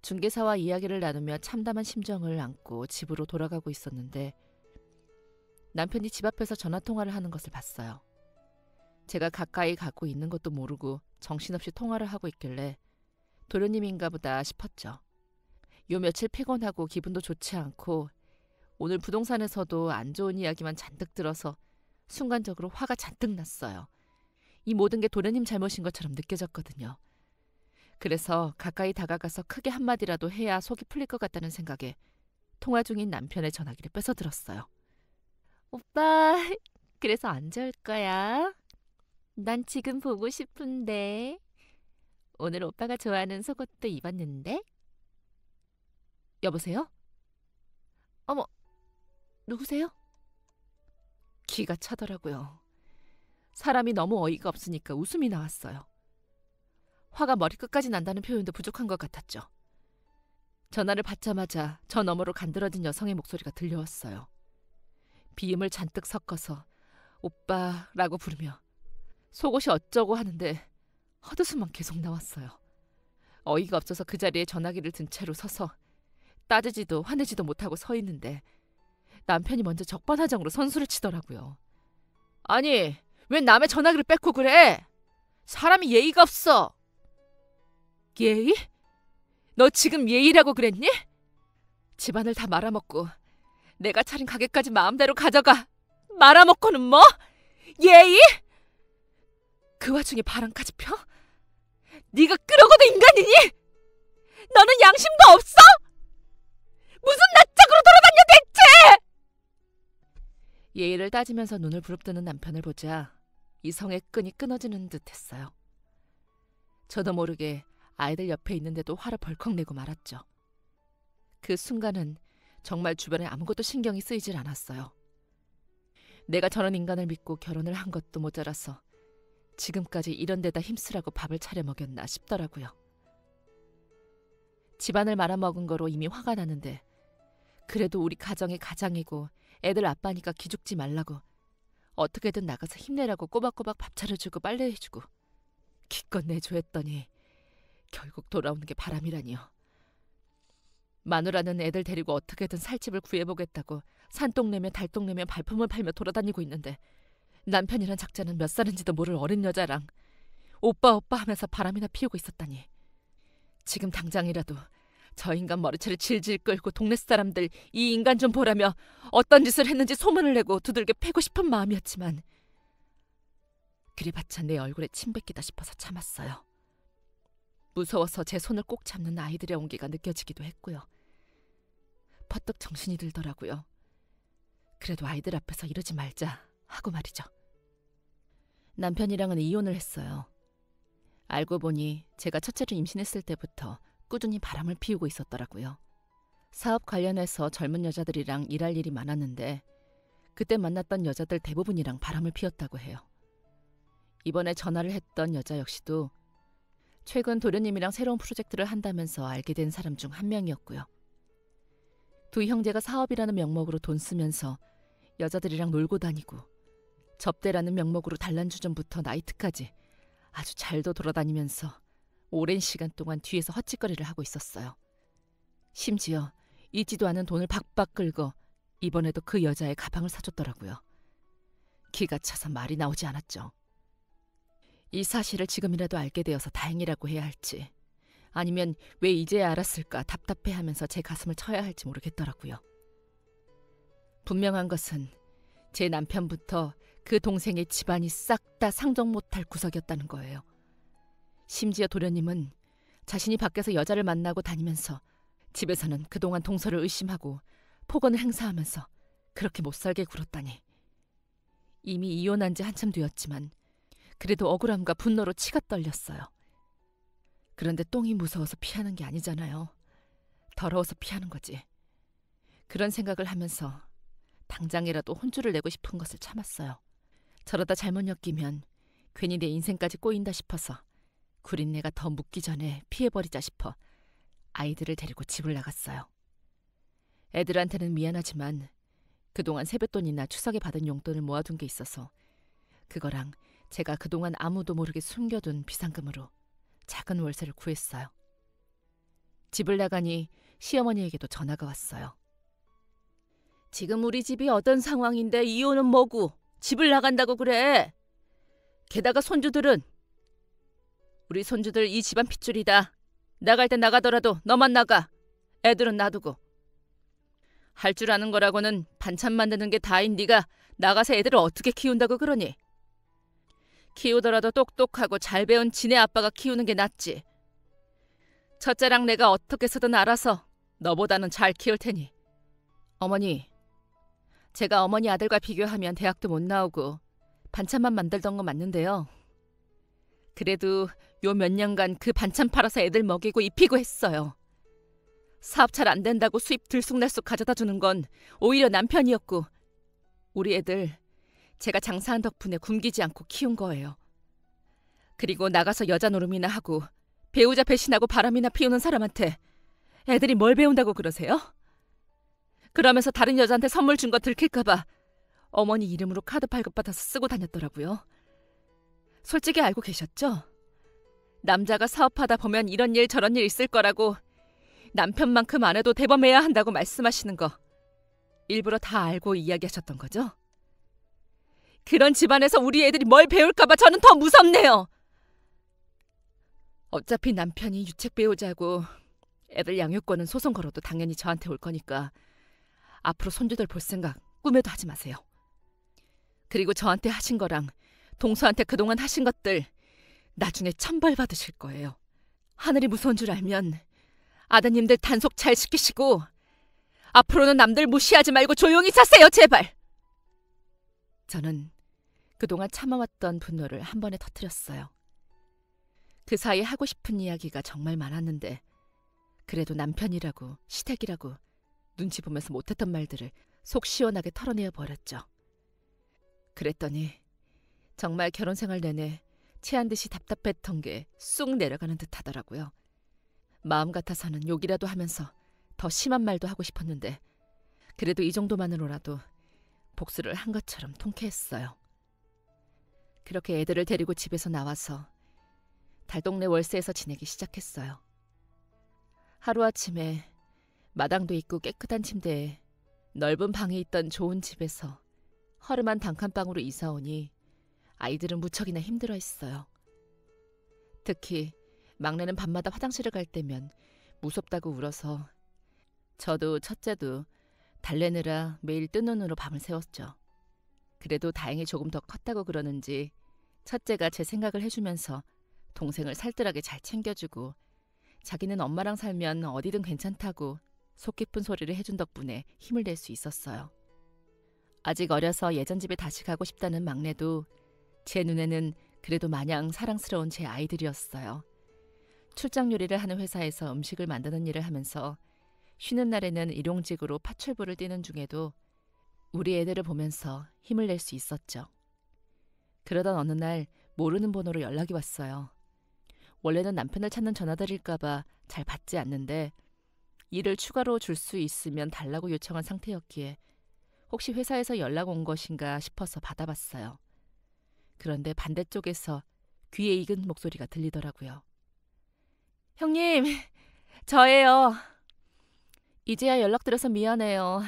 Speaker 1: 중개사와 이야기를 나누며 참담한 심정을 안고 집으로 돌아가고 있었는데 남편이 집 앞에서 전화통화를 하는 것을 봤어요. 제가 가까이 가고 있는 것도 모르고 정신없이 통화를 하고 있길래 도련님인가 보다 싶었죠. 요 며칠 피곤하고 기분도 좋지 않고 오늘 부동산에서도 안 좋은 이야기만 잔뜩 들어서 순간적으로 화가 잔뜩 났어요. 이 모든 게 도련님 잘못인 것처럼 느껴졌거든요. 그래서 가까이 다가가서 크게 한마디라도 해야 속이 풀릴 것 같다는 생각에 통화 중인 남편의 전화기를 뺏어들었어요. 오빠, 그래서 언제 올 거야? 난 지금 보고 싶은데. 오늘 오빠가 좋아하는 속옷도 입었는데. 여보세요? 어머, 누구세요? 기가 차더라고요. 사람이 너무 어이가 없으니까 웃음이 나왔어요. 화가 머리끝까지 난다는 표현도 부족한 것 같았죠. 전화를 받자마자 저 너머로 간드러진 여성의 목소리가 들려왔어요. 비음을 잔뜩 섞어서 오빠라고 부르며 속옷이 어쩌고 하는데 헛웃음만 계속 나왔어요. 어이가 없어서 그 자리에 전화기를 든 채로 서서 따지지도 화내지도 못하고 서 있는데 남편이 먼저 적반하장으로 선수를 치더라고요. 아니, 왜 남의 전화기를 뺏고 그래? 사람이 예의가 없어. 예의? 너 지금 예의라고 그랬니? 집안을 다 말아먹고 내가 차린 가게까지 마음대로 가져가. 말아먹고는 뭐? 예의? 그 와중에 바람까지 펴? 네가 끌어고도 인간이니? 너는 양심도 없어? 무슨 낯짝으로 돌아다녀 대체? 예의를 따지면서 눈을 부릅뜨는 남편을 보자 이성의 끈이 끊어지는 듯했어요. 저도 모르게 아이들 옆에 있는데도 화를 벌컥 내고 말았죠. 그 순간은 정말 주변에 아무것도 신경이 쓰이질 않았어요. 내가 저런 인간을 믿고 결혼을 한 것도 모자라서 지금까지 이런 데다 힘쓰라고 밥을 차려 먹였나 싶더라고요. 집안을 말아먹은 거로 이미 화가 나는데 그래도 우리 가정의 가장이고 애들 아빠니까 기죽지 말라고 어떻게든 나가서 힘내라고 꼬박꼬박 밥 차려주고 빨래해주고 기껏 내줘 했더니 결국 돌아오는 게 바람이라니요. 마누라는 애들 데리고 어떻게든 살 집을 구해보겠다고 산동네며 달동네며 발품을 팔며 돌아다니고 있는데 남편이란 작자는 몇 살인지도 모를 어린 여자랑 오빠 오빠 하면서 바람이나 피우고 있었다니. 지금 당장이라도 저 인간 머리채를 질질 끌고 동네 사람들 이 인간 좀 보라며 어떤 짓을 했는지 소문을 내고 두들겨 패고 싶은 마음이었지만 그래봤자 내 얼굴에 침 뱉기다 싶어서 참았어요. 무서워서 제 손을 꼭 잡는 아이들의 온기가 느껴지기도 했고요. 퍼뜩 정신이 들더라고요. 그래도 아이들 앞에서 이러지 말자 하고 말이죠. 남편이랑은 이혼을 했어요. 알고 보니 제가 첫째를 임신했을 때부터 꾸준히 바람을 피우고 있었더라고요. 사업 관련해서 젊은 여자들이랑 일할 일이 많았는데 그때 만났던 여자들 대부분이랑 바람을 피웠다고 해요. 이번에 전화를 했던 여자 역시도 최근 도련님이랑 새로운 프로젝트를 한다면서 알게 된 사람 중 한 명이었고요. 두 형제가 사업이라는 명목으로 돈 쓰면서 여자들이랑 놀고 다니고 접대라는 명목으로 단란주점부터 나이트까지 아주 잘도 돌아다니면서 오랜 시간 동안 뒤에서 헛짓거리를 하고 있었어요. 심지어 잊지도 않은 돈을 박박 긁어 이번에도 그 여자의 가방을 사줬더라고요. 기가 차서 말이 나오지 않았죠. 이 사실을 지금이라도 알게 되어서 다행이라고 해야 할지 아니면 왜 이제야 알았을까 답답해하면서 제 가슴을 쳐야 할지 모르겠더라고요. 분명한 것은 제 남편부터 그 동생의 집안이 싹 다 상정 못할 구석이었다는 거예요. 심지어 도련님은 자신이 밖에서 여자를 만나고 다니면서 집에서는 그동안 동서를 의심하고 폭언을 행사하면서 그렇게 못살게 굴었다니. 이미 이혼한 지 한참 되었지만 그래도 억울함과 분노로 치가 떨렸어요. 그런데 똥이 무서워서 피하는 게 아니잖아요. 더러워서 피하는 거지. 그런 생각을 하면서 당장이라도 혼쭐을 내고 싶은 것을 참았어요. 저러다 잘못 엮이면 괜히 내 인생까지 꼬인다 싶어서 구린내가 더 묻기 전에 피해버리자 싶어 아이들을 데리고 집을 나갔어요. 애들한테는 미안하지만 그동안 세뱃돈이나 추석에 받은 용돈을 모아둔 게 있어서 그거랑 제가 그동안 아무도 모르게 숨겨둔 비상금으로 작은 월세를 구했어요. 집을 나가니 시어머니에게도 전화가 왔어요. 지금 우리 집이 어떤 상황인데 이혼은 뭐고 집을 나간다고 그래. 게다가 손주들은 우리 손주들 이 집안 핏줄이다. 나갈 때 나가더라도 너만 나가. 애들은 놔두고. 할 줄 아는 거라고는 반찬 만드는 게 다인 네가 나가서 애들을 어떻게 키운다고 그러니. 키우더라도 똑똑하고 잘 배운 지네 아빠가 키우는 게 낫지. 첫째랑 내가 어떻게 해서든 알아서 너보다는 잘 키울 테니. 어머니, 제가 어머니 아들과 비교하면 대학도 못 나오고 반찬만 만들던 거 맞는데요. 그래도 요 몇 년간 그 반찬 팔아서 애들 먹이고 입히고 했어요. 사업 잘 안 된다고 수입 들쑥날쑥 가져다 주는 건 오히려 남편이었고 우리 애들 제가 장사한 덕분에 굶기지 않고 키운 거예요. 그리고 나가서 여자 노름이나 하고 배우자 배신하고 바람이나 피우는 사람한테 애들이 뭘 배운다고 그러세요? 그러면서 다른 여자한테 선물 준 거 들킬까 봐 어머니 이름으로 카드 발급받아서 쓰고 다녔더라고요. 솔직히 알고 계셨죠? 남자가 사업하다 보면 이런 일 저런 일 있을 거라고 남편만큼 안 해도 대범해야 한다고 말씀하시는 거 일부러 다 알고 이야기하셨던 거죠? 그런 집안에서 우리 애들이 뭘 배울까 봐 저는 더 무섭네요. 어차피 남편이 유책 배우자고 애들 양육권은 소송 걸어도 당연히 저한테 올 거니까 앞으로 손주들 볼 생각 꿈에도 하지 마세요. 그리고 저한테 하신 거랑 동서한테 그동안 하신 것들 나중에 천벌 받으실 거예요. 하늘이 무서운 줄 알면 아드님들 단속 잘 시키시고 앞으로는 남들 무시하지 말고 조용히 사세요, 제발. 저는 그동안 참아왔던 분노를 한 번에 터뜨렸어요. 그 사이에 하고 싶은 이야기가 정말 많았는데 그래도 남편이라고 시댁이라고 눈치 보면서 못했던 말들을 속 시원하게 털어내어 버렸죠. 그랬더니 정말 결혼 생활 내내 체한 듯이 답답했던 게 쑥 내려가는 듯 하더라고요. 마음 같아서는 욕이라도 하면서 더 심한 말도 하고 싶었는데 그래도 이 정도만으로라도 복수를 한 것처럼 통쾌했어요. 그렇게 애들을 데리고 집에서 나와서 달동네 월세에서 지내기 시작했어요. 하루아침에 마당도 있고 깨끗한 침대에 넓은 방이 있던 좋은 집에서 허름한 단칸방으로 이사 오니 아이들은 무척이나 힘들어했어요. 특히 막내는 밤마다 화장실을 갈 때면 무섭다고 울어서 저도 첫째도 달래느라 매일 뜬 눈으로 밤을 새웠죠. 그래도 다행히 조금 더 컸다고 그러는지 첫째가 제 생각을 해주면서 동생을 살뜰하게 잘 챙겨주고 자기는 엄마랑 살면 어디든 괜찮다고 속 깊은 소리를 해준 덕분에 힘을 낼 수 있었어요. 아직 어려서 예전 집에 다시 가고 싶다는 막내도 제 눈에는 그래도 마냥 사랑스러운 제 아이들이었어요. 출장 요리를 하는 회사에서 음식을 만드는 일을 하면서 쉬는 날에는 일용직으로 파출부를 뛰는 중에도 우리 애들을 보면서 힘을 낼 수 있었죠. 그러던 어느 날 모르는 번호로 연락이 왔어요. 원래는 남편을 찾는 전화들일까봐 잘 받지 않는데 일을 추가로 줄 수 있으면 달라고 요청한 상태였기에 혹시 회사에서 연락 온 것인가 싶어서 받아봤어요. 그런데 반대쪽에서 귀에 익은 목소리가 들리더라고요. 형님, 저예요. 이제야 연락드려서 미안해요.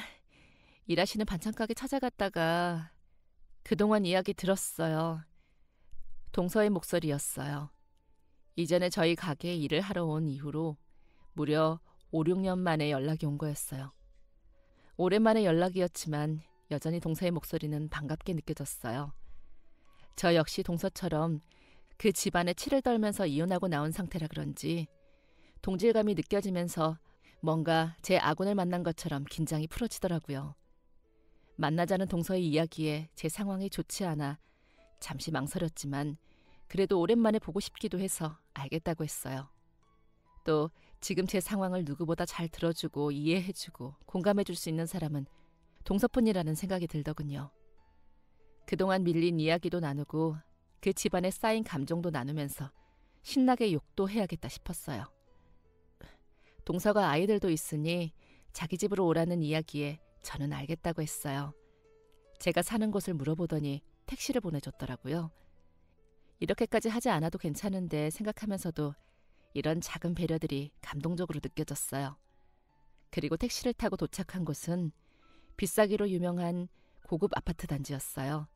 Speaker 1: 일하시는 반찬가게 찾아갔다가 그동안 이야기 들었어요. 동서의 목소리였어요. 이전에 저희 가게에 일을 하러 온 이후로 무려 5, 6년 만에 연락이 온 거였어요. 오랜만에 연락이었지만 여전히 동서의 목소리는 반갑게 느껴졌어요. 저 역시 동서처럼 그 집안에 치를 떨면서 이혼하고 나온 상태라 그런지 동질감이 느껴지면서 뭔가 제 아군을 만난 것처럼 긴장이 풀어지더라고요. 만나자는 동서의 이야기에 제 상황이 좋지 않아 잠시 망설였지만 그래도 오랜만에 보고 싶기도 해서 알겠다고 했어요. 또 지금 제 상황을 누구보다 잘 들어주고 이해해주고 공감해줄 수 있는 사람은 동서뿐이라는 생각이 들더군요. 그동안 밀린 이야기도 나누고 그 집안에 쌓인 감정도 나누면서 신나게 욕도 해야겠다 싶었어요. 동서가 아이들도 있으니 자기 집으로 오라는 이야기에 저는 알겠다고 했어요. 제가 사는 곳을 물어보더니 택시를 보내줬더라고요. 이렇게까지 하지 않아도 괜찮은데 생각하면서도 이런 작은 배려들이 감동적으로 느껴졌어요. 그리고 택시를 타고 도착한 곳은 비싸기로 유명한 고급 아파트 단지였어요.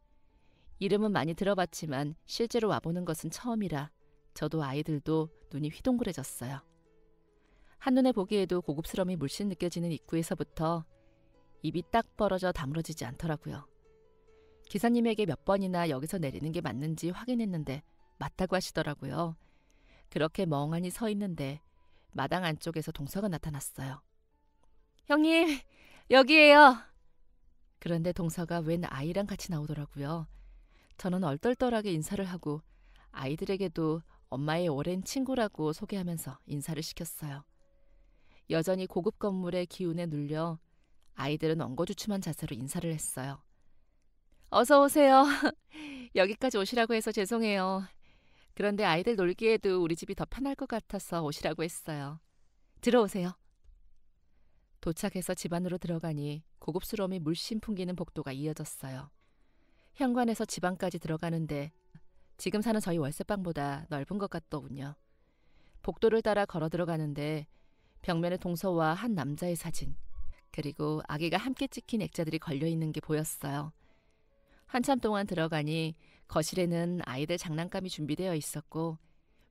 Speaker 1: 이름은 많이 들어봤지만 실제로 와보는 것은 처음이라 저도 아이들도 눈이 휘둥그레졌어요. 한눈에 보기에도 고급스러움이 물씬 느껴지는 입구에서부터 입이 딱 벌어져 다물어지지 않더라고요. 기사님에게 몇 번이나 여기서 내리는 게 맞는지 확인했는데 맞다고 하시더라고요. 그렇게 멍하니 서 있는데 마당 안쪽에서 동서가 나타났어요. 형님, 여기에요. 그런데 동서가 웬 아이랑 같이 나오더라고요. 저는 얼떨떨하게 인사를 하고 아이들에게도 엄마의 오랜 친구라고 소개하면서 인사를 시켰어요. 여전히 고급 건물의 기운에 눌려 아이들은 엉거주춤한 자세로 인사를 했어요. 어서 오세요. 여기까지 오시라고 해서 죄송해요. 그런데 아이들 놀기에도 우리 집이 더 편할 것 같아서 오시라고 했어요. 들어오세요. 도착해서 집 안으로 들어가니 고급스러움이 물씬 풍기는 복도가 이어졌어요. 현관에서 집 안까지 들어가는데 지금 사는 저희 월세방보다 넓은 것 같더군요. 복도를 따라 걸어 들어가는데 벽면에 동서와 한 남자의 사진, 그리고 아기가 함께 찍힌 액자들이 걸려있는 게 보였어요. 한참 동안 들어가니 거실에는 아이들 장난감이 준비되어 있었고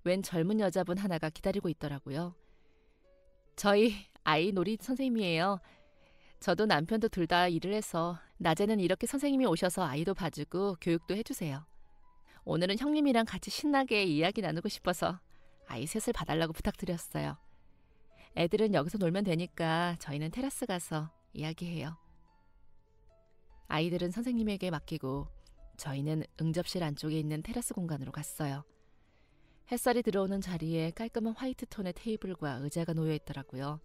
Speaker 1: 웬 젊은 여자분 하나가 기다리고 있더라고요. 저희 아이 놀이 선생님이에요. 저도 남편도 둘 다 일을 해서 낮에는 이렇게 선생님이 오셔서 아이도 봐주고 교육도 해주세요. 오늘은 형님이랑 같이 신나게 이야기 나누고 싶어서 아이 셋을 봐달라고 부탁드렸어요. 애들은 여기서 놀면 되니까 저희는 테라스 가서 이야기해요. 아이들은 선생님에게 맡기고 저희는 응접실 안쪽에 있는 테라스 공간으로 갔어요. 햇살이 들어오는 자리에 깔끔한 화이트 톤의 테이블과 의자가 놓여 있더라고요.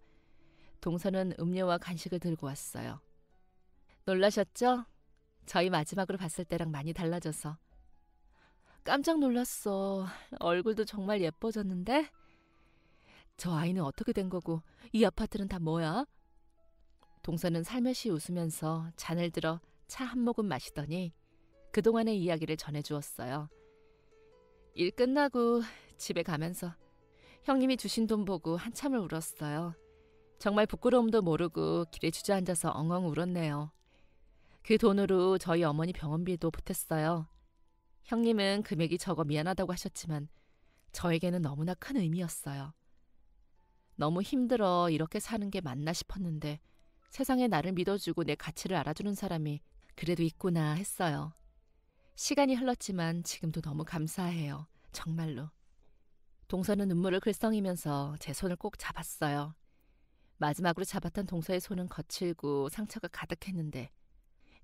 Speaker 1: 동서는 음료와 간식을 들고 왔어요. 놀라셨죠? 저희 마지막으로 봤을 때랑 많이 달라져서. 깜짝 놀랐어. 얼굴도 정말 예뻐졌는데? 저 아이는 어떻게 된 거고 이 아파트는 다 뭐야? 동서는 살며시 웃으면서 잔을 들어 차 한 모금 마시더니 그동안의 이야기를 전해주었어요. 일 끝나고 집에 가면서 형님이 주신 돈 보고 한참을 울었어요. 정말 부끄러움도 모르고 길에 주저앉아서 엉엉 울었네요. 그 돈으로 저희 어머니 병원비도 보탰어요. 형님은 금액이 적어 미안하다고 하셨지만 저에게는 너무나 큰 의미였어요. 너무 힘들어 이렇게 사는 게 맞나 싶었는데 세상에 나를 믿어주고 내 가치를 알아주는 사람이 그래도 있구나 했어요. 시간이 흘렀지만 지금도 너무 감사해요. 정말로. 동서는 눈물을 글썽이면서 제 손을 꼭 잡았어요. 마지막으로 잡았던 동서의 손은 거칠고 상처가 가득했는데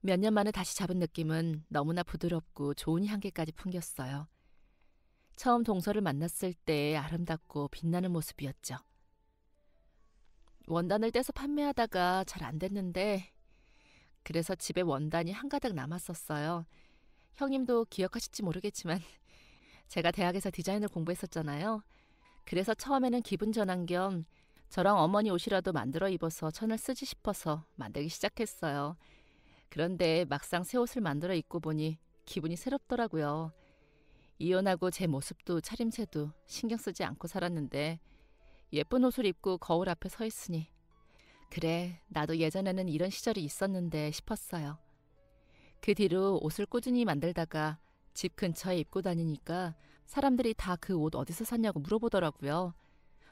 Speaker 1: 몇 년 만에 다시 잡은 느낌은 너무나 부드럽고 좋은 향기까지 풍겼어요. 처음 동서를 만났을 때의 아름답고 빛나는 모습이었죠. 원단을 떼서 판매하다가 잘 안 됐는데 그래서 집에 원단이 한가득 남았었어요. 형님도 기억하실지 모르겠지만 제가 대학에서 디자인을 공부했었잖아요. 그래서 처음에는 기분 전환 겸 저랑 어머니 옷이라도 만들어 입어서 천을 쓰지 싶어서 만들기 시작했어요. 그런데 막상 새 옷을 만들어 입고 보니 기분이 새롭더라고요. 이혼하고 제 모습도 차림새도 신경 쓰지 않고 살았는데 예쁜 옷을 입고 거울 앞에 서 있으니 그래, 나도 예전에는 이런 시절이 있었는데 싶었어요. 그 뒤로 옷을 꾸준히 만들다가 집 근처에 입고 다니니까 사람들이 다 그 옷 어디서 샀냐고 물어보더라고요.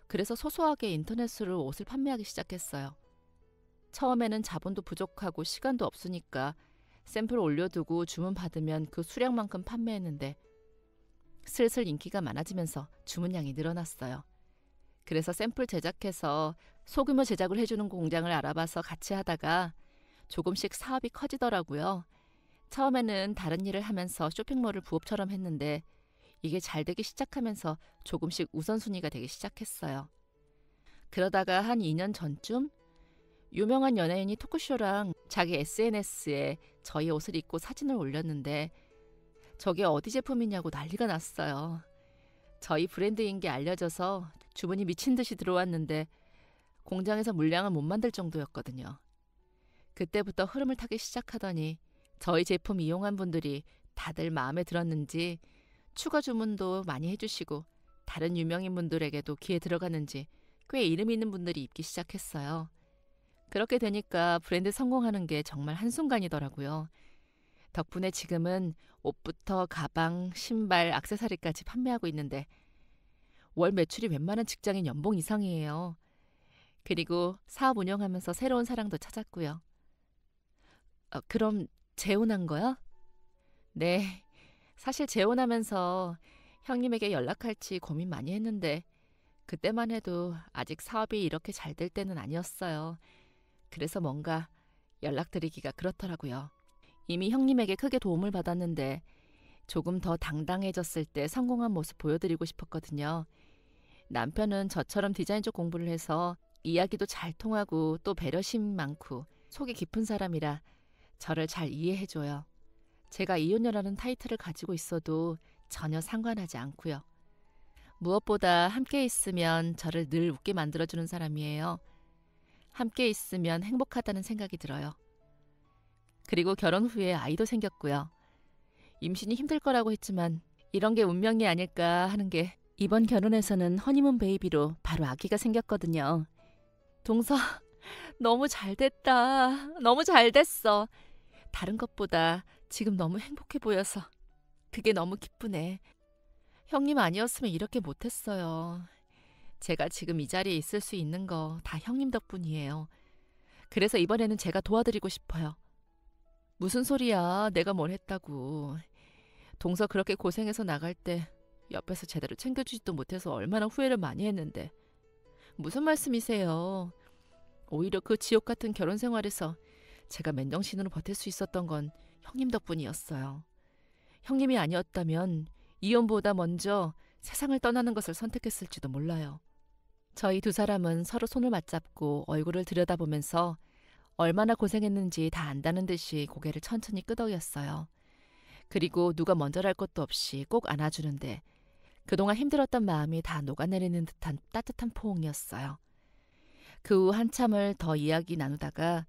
Speaker 1: 그래서 소소하게 인터넷으로 옷을 판매하기 시작했어요. 처음에는 자본도 부족하고 시간도 없으니까 샘플 올려두고 주문 받으면 그 수량만큼 판매했는데 슬슬 인기가 많아지면서 주문량이 늘어났어요. 그래서 샘플 제작해서 소규모 제작을 해주는 공장을 알아봐서 같이 하다가 조금씩 사업이 커지더라고요. 처음에는 다른 일을 하면서 쇼핑몰을 부업처럼 했는데 이게 잘 되기 시작하면서 조금씩 우선순위가 되기 시작했어요. 그러다가 한 2년 전쯤 유명한 연예인이 토크쇼랑 자기 SNS에 저희 옷을 입고 사진을 올렸는데 저게 어디 제품이냐고 난리가 났어요. 저희 브랜드인 게 알려져서 주문이 미친 듯이 들어왔는데 공장에서 물량을 못 만들 정도였거든요. 그때부터 흐름을 타기 시작하더니 저희 제품 이용한 분들이 다들 마음에 들었는지 추가 주문도 많이 해주시고 다른 유명인 분들에게도 귀에 들어가는지 꽤 이름 있는 분들이 입기 시작했어요. 그렇게 되니까 브랜드 성공하는 게 정말 한순간이더라고요. 덕분에 지금은 옷부터 가방, 신발, 액세서리까지 판매하고 있는데 월 매출이 웬만한 직장인 연봉 이상이에요. 그리고 사업 운영하면서 새로운 사랑도 찾았고요. 그럼 재혼한 거야? 네. 사실 재혼하면서 형님에게 연락할지 고민 많이 했는데 그때만 해도 아직 사업이 이렇게 잘 될 때는 아니었어요. 그래서 뭔가 연락드리기가 그렇더라고요. 이미 형님에게 크게 도움을 받았는데 조금 더 당당해졌을 때 성공한 모습 보여드리고 싶었거든요. 남편은 저처럼 디자인 쪽 공부를 해서 이야기도 잘 통하고 또 배려심 많고 속이 깊은 사람이라 저를 잘 이해해줘요. 제가 이혼녀라는 타이틀을 가지고 있어도 전혀 상관하지 않고요. 무엇보다 함께 있으면 저를 늘 웃게 만들어주는 사람이에요. 함께 있으면 행복하다는 생각이 들어요. 그리고 결혼 후에 아이도 생겼고요. 임신이 힘들 거라고 했지만 이런 게 운명이 아닐까 하는 게 이번 결혼에서는 허니문 베이비로 바로 아기가 생겼거든요. 동서, 너무 잘 됐다. 너무 잘 됐어. 다른 것보다 지금 너무 행복해 보여서 그게 너무 기쁘네. 형님 아니었으면 이렇게 못했어요. 제가 지금 이 자리에 있을 수 있는 거 다 형님 덕분이에요. 그래서 이번에는 제가 도와드리고 싶어요. 무슨 소리야? 내가 뭘 했다고. 동서 그렇게 고생해서 나갈 때 옆에서 제대로 챙겨주지도 못해서 얼마나 후회를 많이 했는데. 무슨 말씀이세요? 오히려 그 지옥 같은 결혼 생활에서 제가 맨정신으로 버틸 수 있었던 건 형님 덕분이었어요. 형님이 아니었다면 이혼보다 먼저 세상을 떠나는 것을 선택했을지도 몰라요. 저희 두 사람은 서로 손을 맞잡고 얼굴을 들여다보면서 얼마나 고생했는지 다 안다는 듯이 고개를 천천히 끄덕였어요. 그리고 누가 먼저랄 것도 없이 꼭 안아주는데 그동안 힘들었던 마음이 다 녹아내리는 듯한 따뜻한 포옹이었어요. 그 후 한참을 더 이야기 나누다가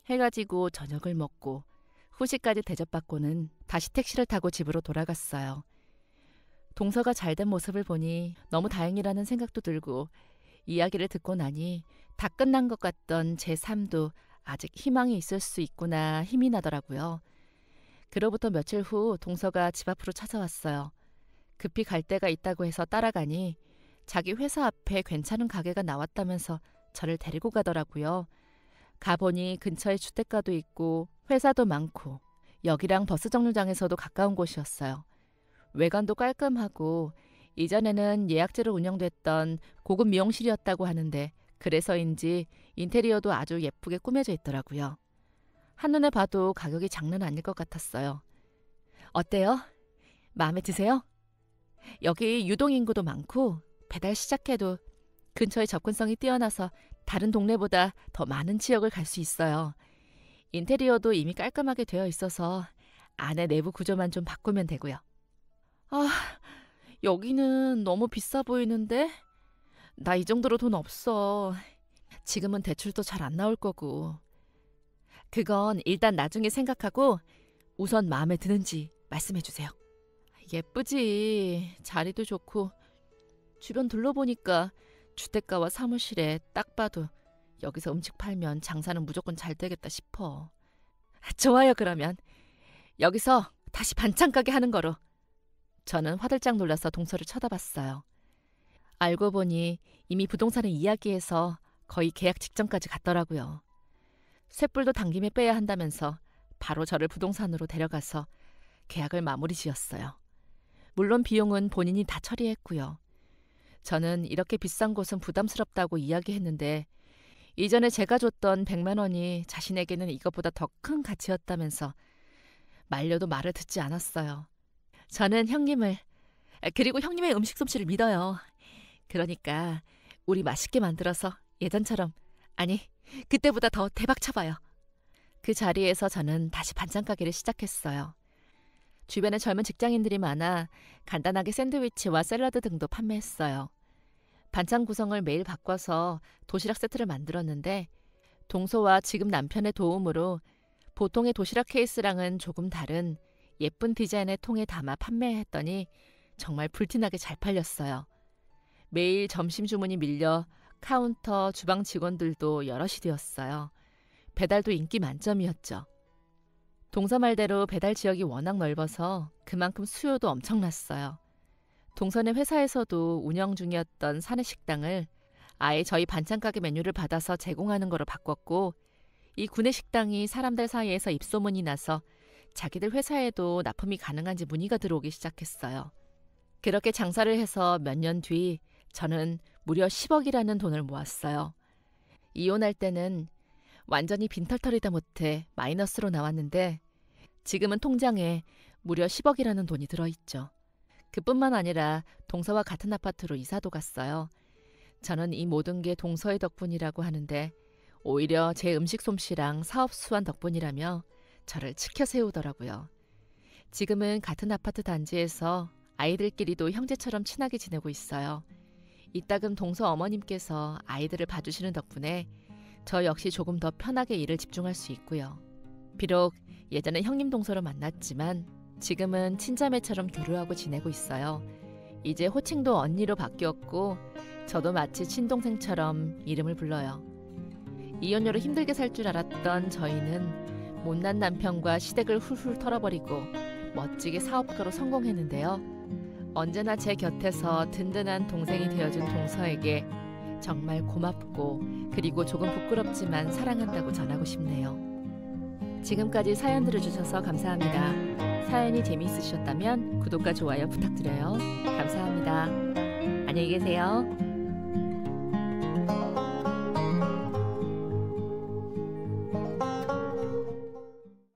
Speaker 1: 해가 지고 저녁을 먹고 후식까지 대접받고는 다시 택시를 타고 집으로 돌아갔어요. 동서가 잘된 모습을 보니 너무 다행이라는 생각도 들고 이야기를 듣고 나니 다 끝난 것 같던 제 삶도 아직 희망이 있을 수 있구나 힘이 나더라고요. 그로부터 며칠 후 동서가 집 앞으로 찾아왔어요. 급히 갈 데가 있다고 해서 따라가니 자기 회사 앞에 괜찮은 가게가 나왔다면서 저를 데리고 가더라고요. 가보니 근처에 주택가도 있고 회사도 많고 역이랑 버스 정류장에서도 가까운 곳이었어요. 외관도 깔끔하고 이전에는 예약제로 운영됐던 고급 미용실이었다고 하는데 그래서인지 인테리어도 아주 예쁘게 꾸며져 있더라고요. 한눈에 봐도 가격이 장난 아닐 것 같았어요. 어때요? 마음에 드세요? 여기 유동인구도 많고 배달 시작해도 근처에 접근성이 뛰어나서 다른 동네보다 더 많은 지역을 갈 수 있어요. 인테리어도 이미 깔끔하게 되어 있어서 안에 내부 구조만 좀 바꾸면 되고요. 아, 여기는 너무 비싸 보이는데? 나 이 정도로 돈 없어. 지금은 대출도 잘 안 나올 거고. 그건 일단 나중에 생각하고 우선 마음에 드는지 말씀해 주세요. 예쁘지. 자리도 좋고 주변 둘러보니까 주택가와 사무실에 딱 봐도 여기서 음식 팔면 장사는 무조건 잘 되겠다 싶어. 좋아요. 그러면 여기서 다시 반찬 가게 하는 거로. 저는 화들짝 놀라서 동서를 쳐다봤어요. 알고 보니 이미 부동산을 이야기해서 거의 계약 직전까지 갔더라고요. 쇳불도 당김에 빼야 한다면서 바로 저를 부동산으로 데려가서 계약을 마무리 지었어요. 물론 비용은 본인이 다 처리했고요. 저는 이렇게 비싼 곳은 부담스럽다고 이야기했는데 이전에 제가 줬던 100만 원이 자신에게는 이것보다 더 큰 가치였다면서 말려도 말을 듣지 않았어요. 저는 형님을, 그리고 형님의 음식 솜씨를 믿어요. 그러니까 우리 맛있게 만들어서 예전처럼, 아니 그때보다 더 대박 쳐봐요. 그 자리에서 저는 다시 반찬 가게를 시작했어요. 주변에 젊은 직장인들이 많아 간단하게 샌드위치와 샐러드 등도 판매했어요. 반찬 구성을 매일 바꿔서 도시락 세트를 만들었는데 동서와 지금 남편의 도움으로 보통의 도시락 케이스랑은 조금 다른 예쁜 디자인의 통에 담아 판매했더니 정말 불티나게 잘 팔렸어요. 매일 점심 주문이 밀려 카운터, 주방 직원들도 여럿이 되었어요. 배달도 인기 만점이었죠. 동서 말대로 배달 지역이 워낙 넓어서 그만큼 수요도 엄청났어요. 동서네 회사에서도 운영 중이었던 사내 식당을 아예 저희 반찬 가게 메뉴를 받아서 제공하는 거로 바꿨고 이 구내 식당이 사람들 사이에서 입소문이 나서 자기들 회사에도 납품이 가능한지 문의가 들어오기 시작했어요. 그렇게 장사를 해서 몇 년 뒤 저는 무려 10억이라는 돈을 모았어요. 이혼할 때는 완전히 빈털터리다 못해 마이너스로 나왔는데 지금은 통장에 무려 10억이라는 돈이 들어있죠. 그뿐만 아니라 동서와 같은 아파트로 이사도 갔어요. 저는 이 모든 게 동서의 덕분이라고 하는데 오히려 제 음식 솜씨랑 사업 수완 덕분이라며 저를 치켜 세우더라고요. 지금은 같은 아파트 단지에서 아이들끼리도 형제처럼 친하게 지내고 있어요. 이따금 동서 어머님께서 아이들을 봐주시는 덕분에 저 역시 조금 더 편하게 일을 집중할 수 있고요. 비록 예전에 형님 동서로 만났지만 지금은 친자매처럼 교류하고 지내고 있어요. 이제 호칭도 언니로 바뀌었고 저도 마치 친동생처럼 이름을 불러요. 이혼녀로 힘들게 살 줄 알았던 저희는 못난 남편과 시댁을 훌훌 털어버리고 멋지게 사업가로 성공했는데요. 언제나 제 곁에서 든든한 동생이 되어준 동서에게 정말 고맙고 그리고 조금 부끄럽지만 사랑한다고 전하고 싶네요. 지금까지 사연 들어주셔서 감사합니다. 사연이 재미있으셨다면 구독과 좋아요 부탁드려요. 감사합니다. 안녕히 계세요.